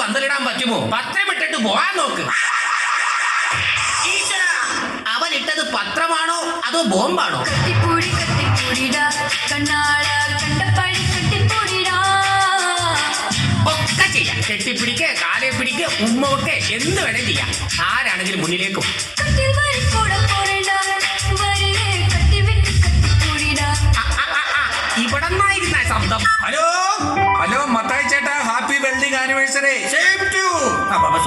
പന്തലിടാൻ പറ്റുമോ? പത്രമിട്ടിട്ട് പോവാൻ നോക്ക്. അവൻ ഇട്ടത് പത്രമാണോ അതോ ബോംബാണോ? കട്ടിപ്പൂടി കട്ടിപ്പൂടിടാ കണ്ണാള കണ്ടപ്പഴി കട്ടിപ്പൂടിടാ. ഒക്കെ ചെയ്യാം. കെട്ടിപ്പിടിക്ക്, കാലെ പിടിക്ക്, ഉമ്മൊക്കെ എന്ത് വേണേ ചെയ്യാം. ആരാണെങ്കിലും മുന്നിലേക്കും. കട്ടിൽ വരിക്കൂടെ പോരടാ വരിലേ കട്ടിവിട്ട് കട്ടിപ്പൂടിടാ. ഇവിടെ നിന്നായിരുന്ന ശബ്ദം. ഹലോ ഹലോ മത്തായി ചേട്ടാ, happy welding anniversary.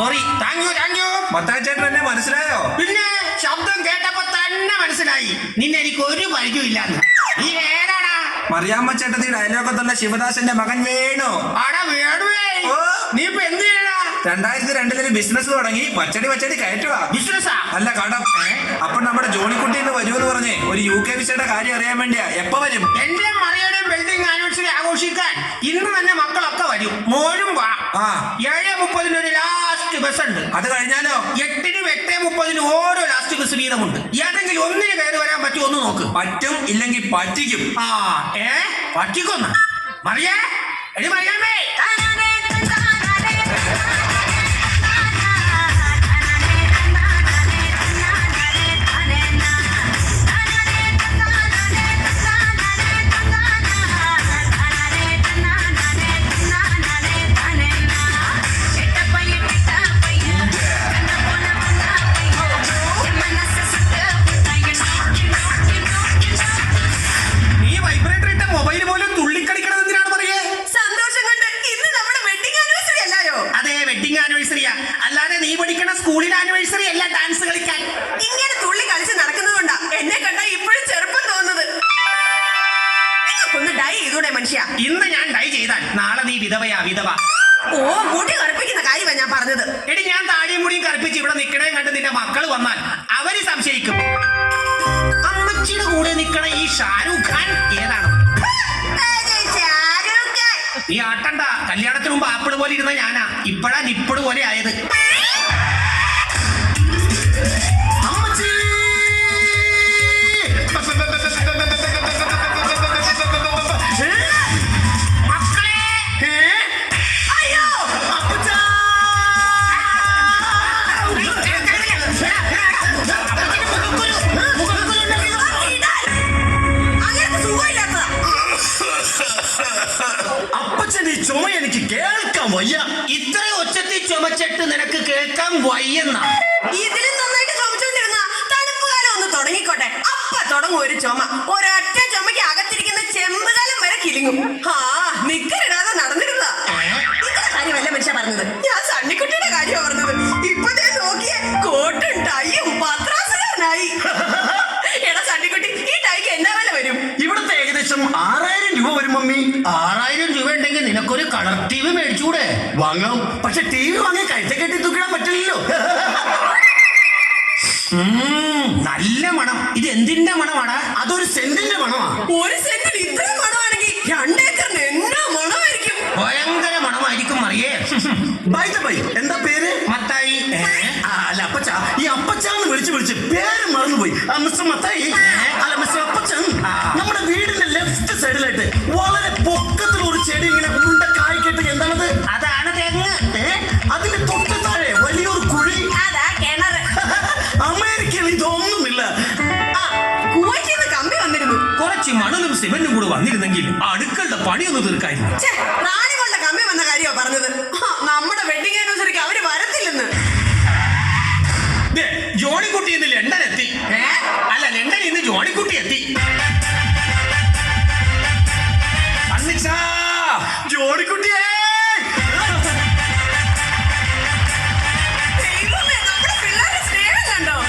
Sorry, thank you. Mathai ചേട്ടൻ എന്നെ മനസ്സിലായോ? പിന്നെ ശബ്ദം കേട്ടപ്പോ തന്നെ മനസ്സിലായി നിന്നെ എനിക്ക് ഒരു പരിചയമില്ലാന്ന്. നീ ഏതാടാ? മറിയാമ്മ ചേട്ടത്തി ഡയലോഗത്തുള്ള ശിവദാസന്റെ മകൻ വേണു. ആടാ വേണുവേ, ഓ. നീ ഇപ്പൊ എന്ത് ചെയ്യടാ? 2002 ബിസിനസ് തുടങ്ങി. പച്ചടി കയറ്റുക. ബിസിനസ്സാ? അല്ല കടം. അപ്പൊ നമ്മുടെ ജോണിക്കുട്ടി എന്ന് വരുമെന്ന് പറഞ്ഞേ ഒരു UK വിസയുടെ കാര്യം അറിയാൻ വേണ്ടിയാ. എപ്പ വരും? എന്റെ മറിയുടെയും വെൽഡിംഗ് ആനിവേഴ്സറി ആഘോഷിക്കാൻ ഇന്ന് തന്നെ മക്കളൊക്കെ വരും. മോനും വാ. 7:30 ഒരു ലാസ്റ്റ് ബസ് ഉണ്ട്. അത് കഴിഞ്ഞാലോ? 8-നും 8:30 ഓരോ ലാസ്റ്റ് ബസ് വീതമുണ്ട്. ഏതെങ്കിലും ഒന്നിന് കയറി വരാൻ പറ്റുമോ ഒന്ന് നോക്ക്. പറ്റും, ഇല്ലെങ്കിൽ പറ്റിക്കും. പറ്റിക്കൊന്ന മറിയേ, എടി മറിയാമേ. അല്ലാതെ നീ പഠിക്കണ സ്കൂളിൽ ആനിവേഴ്സറി അല്ല ഡാൻസ് കളിക്കാൻ. ഇങ്ങനെ തുള്ളി കളിച്ച് നടക്കുന്നതുകൊണ്ടാ എന്നെ കണ്ടാ ഇപ്പോഴും ചെറുപ്പം തോന്നുന്നത്. ഒന്ന് ഡൈ ചെയ്തൂടെ മനുഷ്യ? ഇന്ന് ഞാൻ ഡൈ ചെയ്താൽ നാളെ നീ വിധവയാ. വിധവ. ഓ, മുടി കറുപ്പിക്കുന്ന കാര്യമാ ഞാൻ പറഞ്ഞത്. എടി, ഞാൻ താടിയും മുടിയും കറുപ്പിച്ച് ഇവിടെ നിക്കണേ കണ്ട് നിന്റെ മക്കൾ വന്നാൽ അവര് സംശയിക്കും. അമ്മച്ചിയുടെ കൂടെ നിക്കണ ഈ ഷാരൂഖ് ഖാൻ ഏതാണ്? ഈ ആട്ടണ്ട. കല്യാണത്തിന് മുമ്പ് ആപ്പിള് പോലെ ഇരുന്ന ഞാനാ, ഇപ്പഴാ നിപ്പിള് പോലെ ആയത്. ചുമ എനിക്ക് കേൾക്കാൻ വയ്യ. ഇത്ര ഒച്ചത്തിൽ ചുമച്ചിട്ട് നിനക്ക് കേൾക്കാൻ വയ്യെന്ന? ഇതിലും നന്നായിട്ട് ചുമച്ചോണ്ടിരുന്ന തണുപ്പ് കാലം ഒന്ന് തുടങ്ങിക്കോട്ടെ, അപ്പ തുടങ്ങും ഒരു ചുമ. ഒരൊറ്റ ചുമയ്ക്ക് അകത്തിരിക്കുന്ന ചെമ്പുകാലം വരെ കിളിങ്ങും. നിക്കറിടാതെ നടന്നിരുന്ന ഇത്ര കാര്യമല്ല മനുഷ്യ പറഞ്ഞത്. ഞാൻ സണ്ണിക്കുട്ടിയുടെ കാര്യമാണ് പറഞ്ഞത്. ഇപ്പൊ ഞാൻ നോക്കിയ കോട്ടും ടൈയും പത്രാസുകാരനായി. എടാ സണ്ണിക്കുട്ടി, ഈ ടൈക്ക് എന്നാ വില വരും? ഇവിടുത്തെ ഏകദേശം 6000 രൂപ വരും മമ്മി. 6000 രൂപ ഉണ്ടെങ്കിൽ നിനക്കൊരു കളർ TV മേടിച്ചൂടെ? വാങ്ങാം, പക്ഷെ TV വാങ്ങി കഴുത്തെ കെട്ടി തൂക്കിടാൻ പറ്റില്ലല്ലോ. നല്ല മണം. ഇത് എന്തിന്റെ മണമാടാ? അതൊരു സെന്റിന്റെ മണമാ. ഒരു സെന്റിന് ഇത്രയും മണമാണെങ്കിൽ 2 ഏക്കറിന് എന്നാ മണമായിരിക്കും? ഭയങ്കര മണമായിരിക്കും മറിയേ. എന്താ പേര്? മത്തായി. അല്ല അപ്പച്ച, ഈ അപ്പച്ചാന്ന് വിളിച്ച് പേര് മറന്നുപോയി. മിസ്റ്റർ മത്തായി അല്ല മിസ്റ്റർ അപ്പച്ചൻ. നമ്മുടെ വീടിന്റെ ലെഫ്റ്റ് സൈഡിലായിട്ട് വളരെ പൊക്കത്തിൽ ഒരു ചെടി ഇങ്ങനെ ഉണ്ട കായ്ക്കിട്ട്, എന്താണത്? അതാണ് തെങ്ങ്. അതിന്റെ തൊട്ട് താഴെ വലിയൊരു കുഴി. അതാ കിണറ്. അമേരിക്കയിൽ ഇതൊന്നുമില്ല. കുവൈറ്റിന്ന് കമ്പി വന്നിരുന്നു. കുറച്ച് മണലും സിമന്റും കൂടെ വന്നിരുന്നെങ്കിൽ അടുക്കളുടെ പണിയൊന്ന് തീർക്കായിരുന്നു. റാണികളുടെ കമ്പി വന്ന കാര്യമാ പറഞ്ഞത്. നമ്മുടെ വെഡിങ് ആനിവേഴ്സറിക്ക് അവര് വരത്തില്ലെന്ന്. ജോണിക്കുട്ടി ഇന്ന് ലണ്ടൻ എത്തി. അല്ല, ലണ്ടനിൽ നിന്ന് ജോണിക്കുട്ടി എത്തി. ജോണിക്കുട്ടിയേ,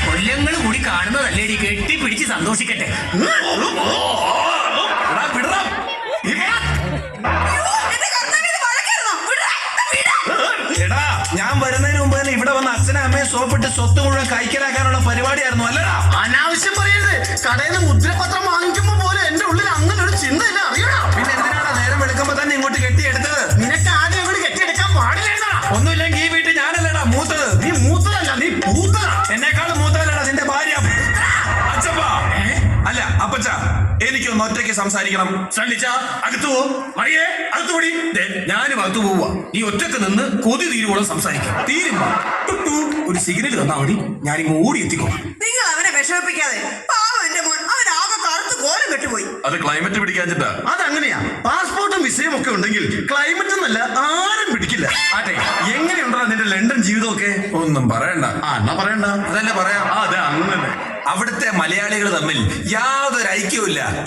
കൊല്ലങ്ങൾ കൂടി കാണുന്നതല്ലേടി, കെട്ടി പിടിച്ച് സന്തോഷിക്കട്ടെ. എടാ, ഞാൻ വരുന്നതിന് മുമ്പ് തന്നെ ഇവിടെ വന്ന് അച്ഛനും അമ്മയെ സോപ്പിട്ട് സ്വത്ത് മുഴുവൻ കൈക്കലാക്കാനുള്ള പരിപാടിയായിരുന്നു. അല്ലടാ, അനാവശ്യം പറയരുത്. കടയിൽ നിന്ന് മുദ്രപത്രം വാങ്ങിക്കുമ്പോ പോലെ എന്റെ ഉള്ളിൽ അങ്ങനെ ഒരു ചിന്തയില്ല, അറിയണം. പിന്നെ എന്തിനാണ് നേരം വെളുക്കുമ്പോ തന്നെ ഇങ്ങോട്ട് കെട്ടിയെടുത്തത്? നിനക്ക് ആദ്യം അങ്ങോട്ട് കെട്ടിയെടുക്കാൻ പാടില്ല. ഒന്നുമില്ലെങ്കിൽ ഈ വീട്ടിൽ ഞാനല്ലടാ മൂത്തത്. നീ മൂത്തതല്ല, നീ പൂത്തതാ. എന്നെക്കാളും മൂത്തതല്ലടാ നിന്റെ ഭാര്യ. അച്ഛപ്പാ, അല്ല അപ്പച്ച, എനിക്കൊന്ന് ഒന്ന് ഒറ്റയ്ക്ക് സംസാരിക്കണം. സണ്ണിച്ച അകത്തു പോ. മറിയേ അകത്തു പോടി. ദേ, ഞാനും അകത്തു പോവുക. നീ ഒറ്റക്ക് നിന്ന് കൊതി തീരുവോളം സംസാരിക്കും. തീരുമ്പോ ടുട്ടു ഒരു സിഗ്നൽ തന്നാ മതി, ഞാനിങ്ങ് ഓടി എത്തിക്കോളാം. നിങ്ങൾ അവനെ വിഷമിപ്പിക്കാതെ. പാവം എന്റെ മോൻ, അവനാകെ കറുത്ത് കോലം കെട്ടുപോയി. അത് ക്ലൈമറ്റ് പിടിക്കാഞ്ഞിട്ടാ. അതങ്ങനെയാ. പാസ്പോർട്ടും വിസയും ഒക്കെ ഉണ്ടെങ്കിൽ ക്ലൈമറ്റ് എന്നല്ല ആരും പിടിക്കില്ല. ആട്ടെ, എങ്ങനെയുണ്ടോ നിന്റെ ലണ്ടൻ ജീവിതമൊക്കെ? ഒന്നും പറയണ്ട. എന്നാ പറയണ്ട. അതല്ലേ പറയാം. അതെ, അങ്ങനെ. അവിടുത്തെ മലയാളികൾ തമ്മിൽ യാതൊരു ഐക്യവും.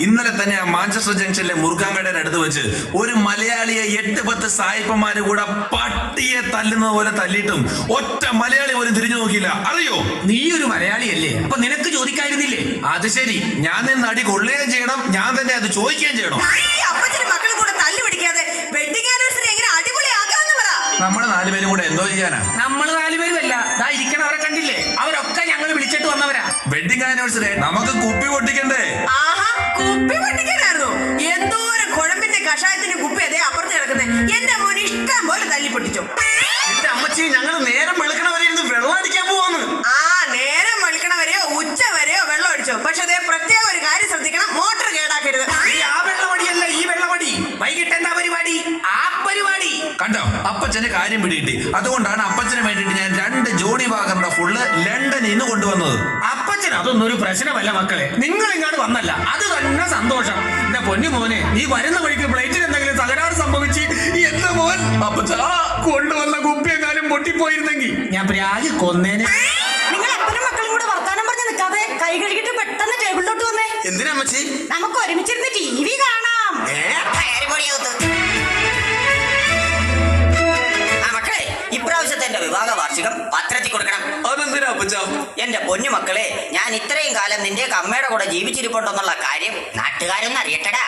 ഇന്നലെ തന്നെ ആ മാഞ്ചസ്റ്റർ ജംഗ്ഷനിലെ മുറുക്കാങ്കടയുടെ അടുത്ത് വെച്ച് ഒരു മലയാളിയെ 8-10 സായിപ്പന്മാര് കൂടെ പട്ടിയെ തല്ലുന്നത് പോലെ തല്ലിയിട്ടും ഒറ്റ മലയാളി പോലും തിരിഞ്ഞു നോക്കിയില്ല. അറിയോ? നീ ഒരു മലയാളിയല്ലേ, അപ്പൊ നിനക്ക് ചോദിക്കായിരുന്നില്ലേ? അത് ശരി, ഞാൻ നിന്ന് അടി കൊള്ളുകയും ചെയ്യണം, ഞാൻ തന്നെ അത് ചോദിക്കുകയും ചെയ്യണം. ഈ അപ്പച്ചനും മക്കളും കൂടെ തല്ലു പിടിക്കാതെ വെഡിങ് ആനിവേഴ്സറി എങ്ങനെ അടിപൊളിയാക്കാന്ന് പറ. നമ്മള് 4 പേരും കൂടെ എന്തോ ചെയ്യാനാ? നമ്മൾ 4 പേരുമല്ല, ദാ ഇരിക്കണവരെ കണ്ടില്ലേ, അവരൊക്കെ ഞങ്ങൾ വിളിച്ചിട്ട് വന്നവരാ. വെഡിങ് ആനിവേഴ്സറി നമുക്ക് കുപ്പി പൊട്ടിക്കണ്ടേ? ആഹാ, കുപ്പി പൊട്ടിക്കാനായിരുന്നു. എന്തോരം കുഴമ്പിന്റെ കഷായത്തിന്റെ കുപ്പി അതേ അപ്പുറത്ത് കിടക്കുന്നേ. എന്റെ മോൻ ഇഷ്ടം പോലെ തല്ലി പൊട്ടിച്ചു. എന്റെ അമ്മച്ചി, ഞങ്ങൾ നേരം വെളുക്കണവരെ ഇരുന്ന് വെള്ളം അടിക്കാൻ പോവാന്ന്. ആ, നേരം വെളുക്കണ വരെയോ ഉച്ച വരെയോ വെള്ളം അടിച്ചോ. പക്ഷെ അതേ പ്രത്യേക ഒരു കാര്യം ശ്രദ്ധിക്കണം, മോട്ടർ കേടാക്കരുത്. ഈ ആ വെള്ളമടിയല്ല, ഈ വെള്ളമടി. വൈകിട്ട് എന്താ പരിപാടി? ആ പരിപാടി കണ്ടോ, അപ്പച്ചന് കാര്യം പിടികിട്ടി. അതുകൊണ്ടാണ് അപ്പച്ചന് വേണ്ടിയിട്ട് ഞാൻ 2 ജോണി വാഗറിന്റെ ഫുള്ള് ലണ്ടനിൽ നിന്ന് കൊണ്ടുവന്നത്. അപ്പച്ചൻ അതൊന്നും ഒരു പ്രശ്നമല്ല മക്കളെ, നിങ്ങൾ ഇങ്ങോട്ട് വന്നല്ല അത് തന്നെ സന്തോഷം. എന്റെ പൊന്നു മോനെ, നീ വരുന്ന വഴിക്ക് പ്ലേറ്റിന് എന്തെങ്കിലും തകരാറ് സംഭവിച്ച് എന്റെ മോൻ അപ്പച്ച കൊണ്ടുവന്ന കുപ്പിയെങ്ങാനും പൊട്ടിപ്പോയിരുന്നെങ്കിൽ ഞാൻ പ്രാഗി കൊന്നേനെ. നിങ്ങൾ അപ്പനും മക്കളും കൂടെ വർത്താനം പറഞ്ഞ് നിൽക്കാതെ കൈ കഴുകിട്ട് പെട്ടെന്ന് ടേബിളിലോട്ട് വന്നേ. എന്തിനാ അമ്മച്ചി? നമുക്ക് ഒരുമിച്ചിരുന്ന് TV കാണാം. മക്കളെ, ഇപ്രാവശ്യത്തെ എന്റെ വിവാഹ വാർഷികം പത്രത്തിൽ കൊടുക്കണം. അതെന്തിനാ അപ്പച്ച? എന്റെ പൊന്നു മക്കളെ, ഞാൻ ഇത്രയും കാലം നിന്റെ അമ്മയുടെ കൂടെ ജീവിച്ചിരിപ്പുണ്ടെന്നുള്ള കാര്യം നാട്ടുകാരൊന്നും അറിയട്ടടാ.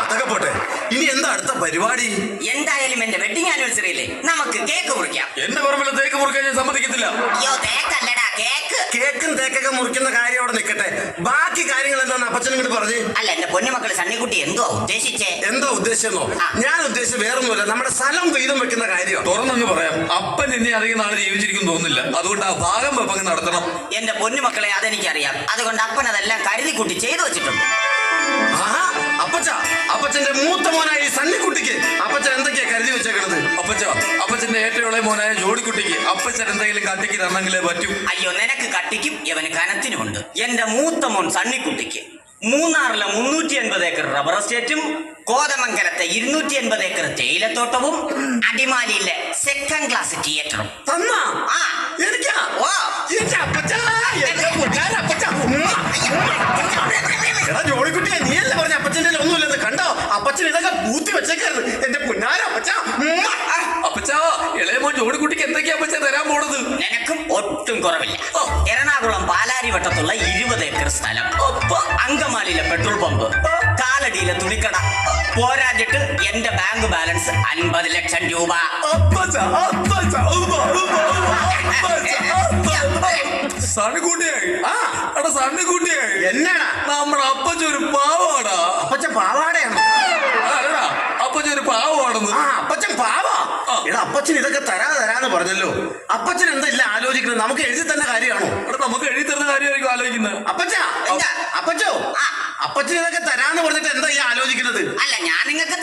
അതൊക്കെ പോട്ടെ, ഇനി എന്താ അടുത്ത പരിപാടി? എന്തായാലും എന്റെ വെഡിങ് ആനിവേഴ്സറിയിലെ നമുക്ക് കേക്ക് മുറിക്കാം. എന്റെ പറമ്പിൽ തേക്ക് മുറിക്കാൻ ഞാൻ സമ്മതിക്കത്തില്ല. അയ്യോ, തേക്കല്ലടാ, കേക്ക്. കേക്കും തേക്കൊക്കെ മുറിക്കുന്ന കാര്യം അവിടെ നിൽക്കട്ടെ, ബാക്കി കാര്യങ്ങൾ എന്താന്ന് അപ്പച്ചനും കൂടി പറഞ്ഞു. അല്ല, എന്റെ പൊന്നു മക്കള് സണ്ണിക്കുട്ടി എന്തുവാ ഉദ്ദേശിച്ചേ? എന്താ ഉദ്ദേശിച്ചെന്നോ? ഞാൻ ഉദ്ദേശിച്ചത് വേറൊന്നുമില്ല, നമ്മുടെ സ്ഥലം വീതം വെക്കുന്ന കാര്യം. തുറന്നങ്ങ് പറയാം, അപ്പൻ ഇനി അധികം നാളെ ജീവിച്ചിരിക്കും തോന്നുന്നില്ല. അതുകൊണ്ട് ആ ഭാഗം വെപ്പങ്ങ് നടത്തണം. എന്റെ പൊന്നു മക്കളെ, അതെനിക്കറിയാം. അതുകൊണ്ട് അപ്പൻ അതെല്ലാം കരുതി കൂട്ടി ചെയ്തു വെച്ചിട്ടുണ്ട്. ആഹാ, അപ്പച്ചന്റെ മൂത്ത മോനായ ഈ സണ്ണിക്കുട്ടിക്ക് അപ്പച്ചൻ എന്തൊക്കെയാ കരുതി വെച്ചേക്കണത്? അപ്പച്ചന്റെ ഏറ്റവും ഇളയ മോനായ ജോഡിക്കുട്ടിക്ക് അപ്പച്ചൻ എന്തെങ്കിലും കാട്ടിക്ക് തന്നെങ്കിലേ പറ്റൂ. അയ്യോ, നിനക്ക് കട്ടിക്കും ഇവന് കനത്തിനുമുണ്ട്. എന്റെ മൂത്ത മോൻ സണ്ണിക്കുട്ടിക്ക് മൂന്നാറിലെ 380 ഏക്കർ റബ്ബർ എസ്റ്റേറ്റും കോതമംഗലത്തെ 280 ഏക്കർ തേയിലത്തോട്ടവും അടിമാലിയിലെ 2nd ക്ലാസ് തിയേറ്ററും. തന്നാ? ആ, എനിക്കാ? ഓ, എന്റെ അപ്പച്ചാ, എന്റെ പൊന്നാരപ്പച്ചാ. എടാ ജോളിക്കുട്ടിയെ, നീയല്ലേ പറഞ്ഞ അപ്പച്ചന്റെ ഒന്നുമില്ലെന്ന്? കണ്ടോ, അപ്പച്ചൻ ഇതൊക്കെ പൂത്തി വെച്ചേക്കരുത്. എന്റെ പൊന്നാരപ്പച്ചാ. അപ്പച്ചാ, ഇളയ മോൻ ജോഡിക്കുട്ടിക്ക് എന്തൊക്കെയാ അപ്പച്ച തരാൻ പോണത്? നിനക്കും ഒട്ടും കുറവില്ല. എറണാകുളം പാലാരിവട്ടത്തുള്ള 20 ഏക്കർ സ്ഥലം, അങ്കമാലിയിലെ പെട്രോൾ പമ്പ്, കാലടിയിലെ തുണിക്കട, പോരാഞ്ഞിട്ട് എന്റെ ബാങ്ക് ബാലൻസ് 50 ലക്ഷം രൂപ. സണ്ണിക്കുട്ടിയായി. എടാ സണ്ണിക്കുട്ടിയായി, എന്നാടാ? നമ്മുടെ അപ്പച്ചൊരു പാവാടാ. അപ്പച്ചൻ പാവാടയാണ്. അല്ലടാ, അപ്പച്ചൊരു പാവാണെന്ന്. ആ, അപ്പച്ചൻ പാവാ. എടാ, അപ്പച്ചൻ ഇതൊക്കെ തരാന്ന് പറഞ്ഞല്ലോ. അപ്പച്ചൻ എന്താ ഇല്ല ആലോചിക്കുന്നത്? നമുക്ക് എഴുതി തന്ന കാര്യമാണോ? എടാ, നമുക്ക് എഴുതി തരുന്ന കാര്യമായിരിക്കും ആലോചിക്കുന്നത്. അപ്പച്ചോ, അപ്പച്ചൻ ഇതൊക്കെ തരാന്ന് പറഞ്ഞിട്ട് എന്താ ഈ ആലോചിക്കുന്നത്? അല്ല, ഞാൻ നിങ്ങൾക്ക്